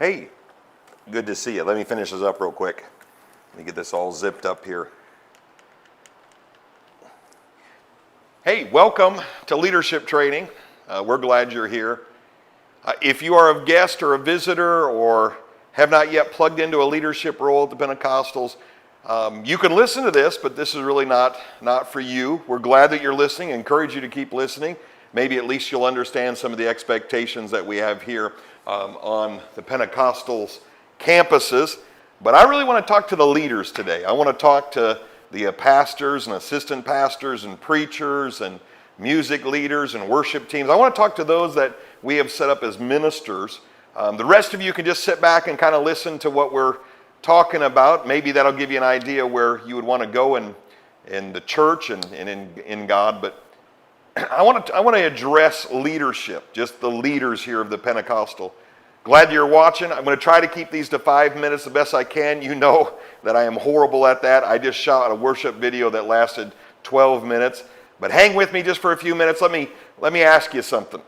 Hey, good to see you. Let me finish this up real quick. Let me get this all zipped up here. Hey, welcome to leadership training. We're glad you're here. If you are a guest or a visitor or have not yet plugged into a leadership role at the Pentecostals, you can listen to this, but this is really not for you. We're glad that you're listening. I encourage you to keep listening. Maybe at least you'll understand some of the expectations that we have here on the Pentecostals campuses. But I really want to talk to the leaders today. I want to talk to the pastors and assistant pastors and preachers and music leaders and worship teams. I want to talk to those that we have set up as ministers. The rest of you can just sit back and kind of listen to what we're talking about. Maybe that'll give you an idea where you would want to go in the church and in God. But I want to address leadership, just the leaders here of the Pentecostal. Glad you're watching. I'm going to try to keep these to 5 minutes the best I can. You know that I am horrible at that. I just shot a worship video that lasted 12 minutes. But hang with me just for a few minutes. Let me ask you something.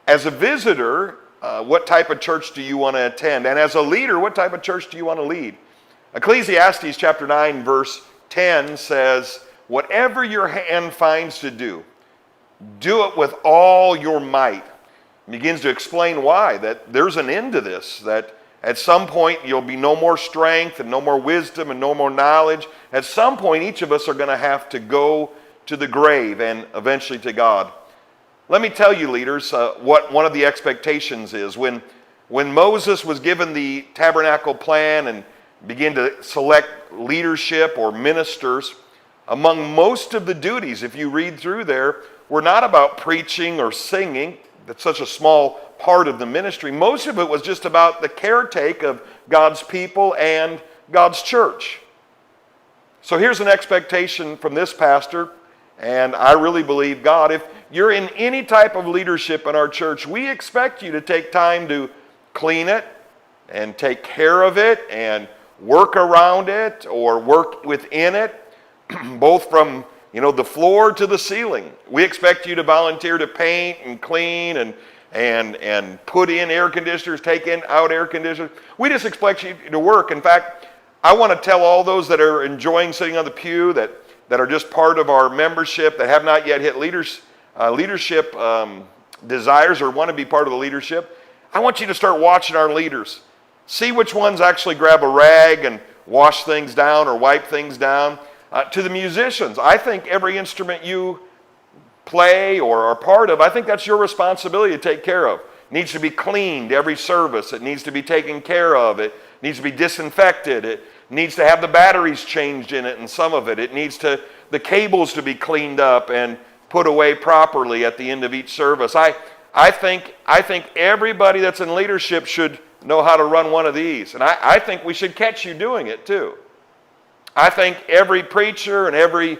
As a visitor, what type of church do you want to attend? And as a leader, what type of church do you want to lead? Ecclesiastes chapter 9 verse 10 says, "Whatever your hand finds to do, do it with all your might." It begins to explain why, that there's an end to this, that at some point you'll be no more strength and no more wisdom and no more knowledge. At some point, each of us are going to have to go to the grave and eventually to God. Let me tell you, leaders, what one of the expectations is. When Moses was given the tabernacle plan and began to select leadership or ministers, among most of the duties, if you read through there, were not about preaching or singing. That's such a small part of the ministry. Most of it was just about the caretake of God's people and God's church. So here's an expectation from this pastor, and I really believe God. If you're in any type of leadership in our church, we expect you to take time to clean it and take care of it and work around it or work within it, both from the floor to the ceiling. We expect you to volunteer to paint and clean and put in air conditioners, take out air conditioners. We just expect you to work. In fact, I want to tell all those that are enjoying sitting on the pew, that are just part of our membership, that have not yet hit leadership desires or want to be part of the leadership, I want you to start watching our leaders. See which ones actually grab a rag and wash things down or wipe things down. To the musicians, I think every instrument you play or are part of, I think that's your responsibility to take care of. It needs to be cleaned every service. It needs to be taken care of. It needs to be disinfected. It needs to have the batteries changed in it and some of it. It needs the cables to be cleaned up and put away properly at the end of each service. I think everybody that's in leadership should know how to run one of these. And I think we should catch you doing it too. I think every preacher and every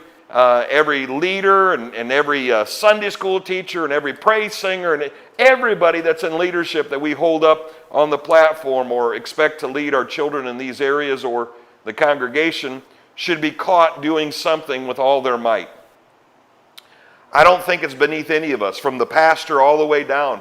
leader and every Sunday school teacher and every praise singer and everybody that's in leadership that we hold up on the platform or expect to lead our children in these areas or the congregation should be caught doing something with all their might. I don't think it's beneath any of us, from the pastor all the way down.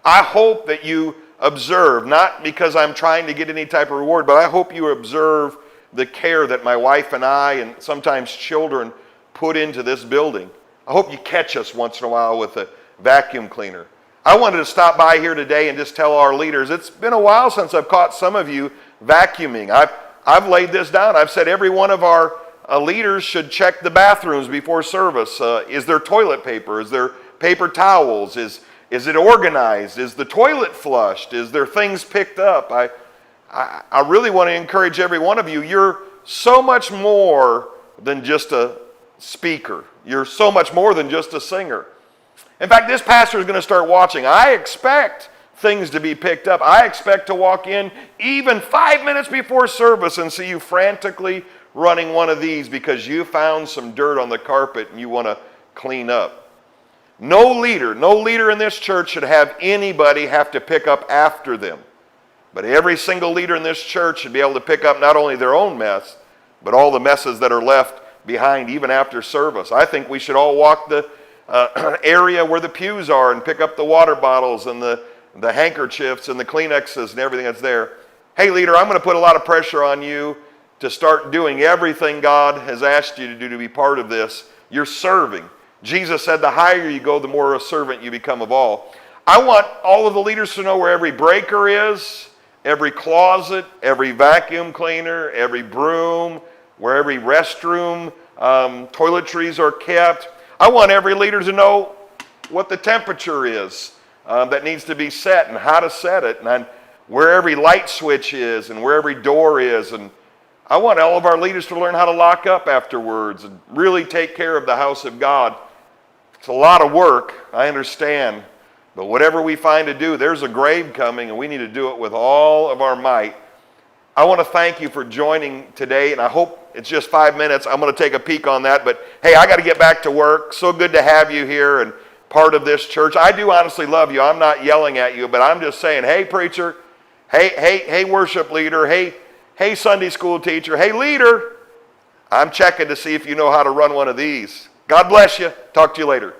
I hope that you observe, not because I'm trying to get any type of reward, but I hope you observe the care that my wife and I and sometimes children put into this building. I hope you catch us once in a while with a vacuum cleaner. I wanted to stop by here today and just tell our leaders, it's been a while since I've caught some of you vacuuming. I've laid this down. I've said every one of our leaders should check the bathrooms before service. Is there toilet paper? Is there paper towels? Is it organized? Is the toilet flushed? Is there things picked up? I really want to encourage every one of you. You're so much more than just a speaker. You're so much more than just a singer. In fact, this pastor is going to start watching. I expect things to be picked up. I expect to walk in even 5 minutes before service and see you frantically running one of these because you found some dirt on the carpet and you want to clean up. No leader in this church should have anybody have to pick up after them. But every single leader in this church should be able to pick up not only their own mess, but all the messes that are left behind even after service. I think we should all walk the area where the pews are and pick up the water bottles and the the handkerchiefs and the Kleenexes and everything that's there. Hey, leader, I'm going to put a lot of pressure on you to start doing everything God has asked you to do to be part of this. You're serving. Jesus said the higher you go, the more a servant you become of all. I want all of the leaders to know where every breaker is, every closet, every vacuum cleaner, every broom, where every restroom, toiletries are kept. I want every leader to know what the temperature is that needs to be set and how to set it, and where every light switch is and where every door is. And I want all of our leaders to learn how to lock up afterwards and really take care of the house of God. It's a lot of work, I understand. But whatever we find to do, there's a grave coming, and we need to do it with all of our might. I want to thank you for joining today, and I hope it's just 5 minutes. I'm going to take a peek on that, but hey, I got to get back to work. So good to have you here and part of this church. I do honestly love you. I'm not yelling at you, but I'm just saying, hey, preacher, hey, worship leader, hey, Sunday school teacher, hey, leader, I'm checking to see if you know how to run one of these. God bless you. Talk to you later.